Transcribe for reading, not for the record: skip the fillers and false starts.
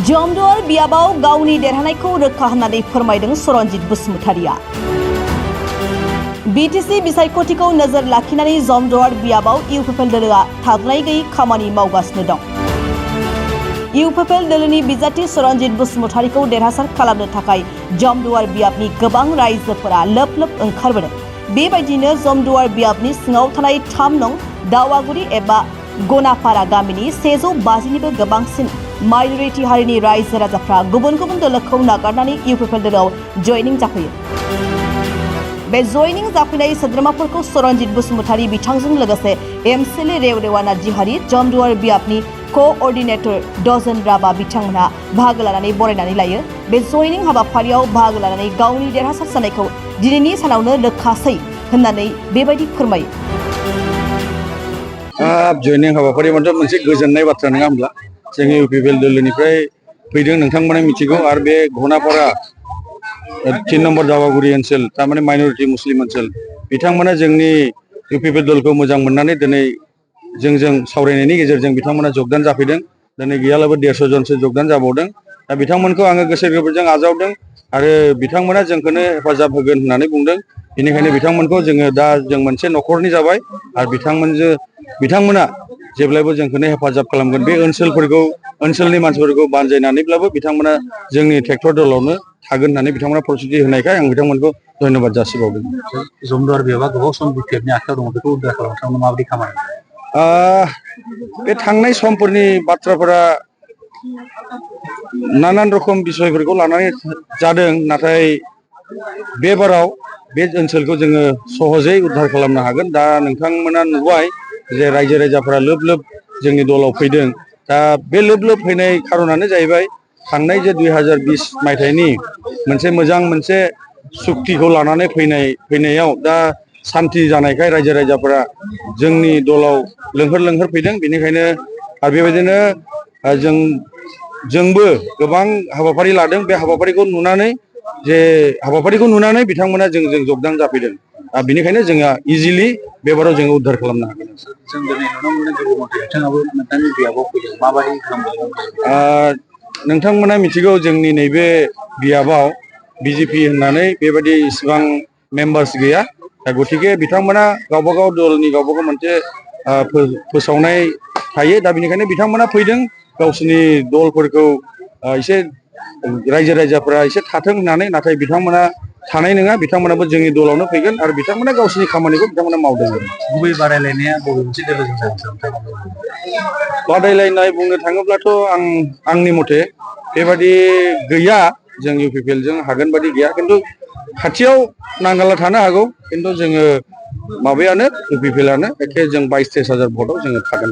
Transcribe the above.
जमदुवार बियाबाव गावनि देरहानायखौ रोखा होननानै फोरमायदों सरनजित बसुमतारिया। बिटिसि बिसायख'थिखौ नोजोर लाखिनानै जमदुवार बियाबाव इउपिपिएल दोलोआ थाद'नाय गैयै खामानि मावगासिनो दं। इउपिपिएल दोलोनि बिजाथि सरनजित बसुमतारिखौ देरहासार खालामनो थाखाय जमदुवार बियाबनि गोबां रायजोफोरा लोब लोब ओंखारबोदों। बेबायदिनो जमदुवार बियाबनि सिङाव थानाय 3 नं दावागुरि एबा गनापारा गामिनि 150निबो गोबांसिन माइनरिटी हारिनि रायजो राजाफ्रा गुबुन गुबुन दोलोखौ नागारनानै इउपिपिएल दोलोआव जयनिं जाफैयो। बे जयनिं जाफैनाय सोद्रोमाफोरखौ सरनजित बसुमतारि बिथांजों लोगोसे एमसिएलए रेवरेवा नार्जीहारि जमदुवार बियाबनि कोअर्डिनेटर डजन राभा बिथांमोनहा बाहागो लानानै बरायनानै लायो। बे जयनिं हाबाफारियाव बाहागो लानानै गावनि देरहासार जानायखौ दिनैनि सानावनो रोखासै होननानै बेबायदि फोरमायो। जयनिं हाबाफारि मोनसे मोनसे गोजोननाय बाथ्रा नङा होमब्ला जों इउपिपिएल दोलोनिफ्राय फैदों नोंथांमोना मिथिगौ आरो बे घनापारा 3 नम्बर दावागुरि ओनसोल तारमाने माइनरिटी मुस्लिम ओनसोल बिथांमोना जोंनि इउपिपिएल दलखौ मोजां मोननानै दिनै जोंजों सावरायनायनि गेजेरजों बिथांमोना जगदान जाफैदों। दिनै गैयालाबो 150 जनसो जगदान जाबावदों। दा बिथांमोनखौ आङो गोसो गोरबोजों आजावदों आरो बिथांमोना जोंखौनो हेफाजाब होगोन होननानै बुंदों। बेनिखायनो बिथांमोनखौ जोङो दा जों मोनसे न'खरनि जाबाय आरो बिथांमोना जेब्लायबो जोंखौनो हेफाजाब खालामगोन। बे ओनसोलनि मानसिफोरखौ बानजायनानैब्लाबो बिथांमोना जोंनि ट्रेक्टर दलावनो थागोन होननानै बिथांमोना प्रतिश्रुति होनायखाय आं बिथांमोनखौ धन्यबाद जासिबावदों। जमदुवार बियाबा गोबाव सम बिटिआरनि आखायाव दङ, बेखौ उद्धार खालामनो माबायदि खामानि? बे थांनाय समफोरनि बाथ्राफोरा नानान रखम बिसयफोरखौ लानानै जादों, नाथाय बे बाराव बे ओनसोलखौ जोङो सहजै उद्धार खालामनो हागोन। दा नोंथांमोना नुबाय जे रायजो राजाफोरा लोब लोब जोंनि दलाव फैदों। दा बे लोब लोब फैनाय खारनानो जाहैबाय थांनाय जे 2020 मायथाइनि मोनसे मोजां मोनसे सुक्तिखौ लानानै फैनायाव दा सान्ति जानायखाय रायजो राजाफोरा जोंनि दलाव लोंहोर फैदों। बेनिखायनो आरो बेबायदिनो जोंबो गोबां हाबाफारि लादों। बे हाबाफारिखौ नुनानै बिथांमोना जोंजों जगदान जाफैदों। बेनिखायनो जोंहा इजिलि बे बाराव जोङो उद्धार खालामनो हागोन। जों दिनै नुनो मोनो गुबुन बिथाङाबो नोंथांनि बियाबाव फैदों, माबायदि खालामदों? नोंथांमोना मिथिगौ जोंनि नैबे बियाबाव बिजेपि होननानै बेबायदि इसिबां मेम्बार्स गैया। दा गतिके बिथांमोना गावबागाव दलनि गावबागाव मोनसे फोसावनाय थायो। दा बेनिखायनो बिथांमोना फैदों गावसोरनि दलफोरखौ एसे रायजो राजाफोरा एसे थाथों होननानै, नाथाय बिथांमोना थानाय नङा। बिथांमोनाबो जोंनि दलावनो फैगोन आरो बिथांमोना गावसोरनि खामानिखौ बिथांमोना मावदों। गुबै बादायलायनाया बबे मोनसे दोलोजों जागोन? बादायलायनाय बुंनो थाङोब्लाथ' आंनि मथे बेबादि गैया। जों इउपिपिएलजों हागोन बादि गैया, खिन्थु खाथियाव नांगाला थानो हागौ। खिन्थु जोङो माबायानो इउपिपिएलआनो एखे जों 22-23 हाजार भटआव जोङो थागोन।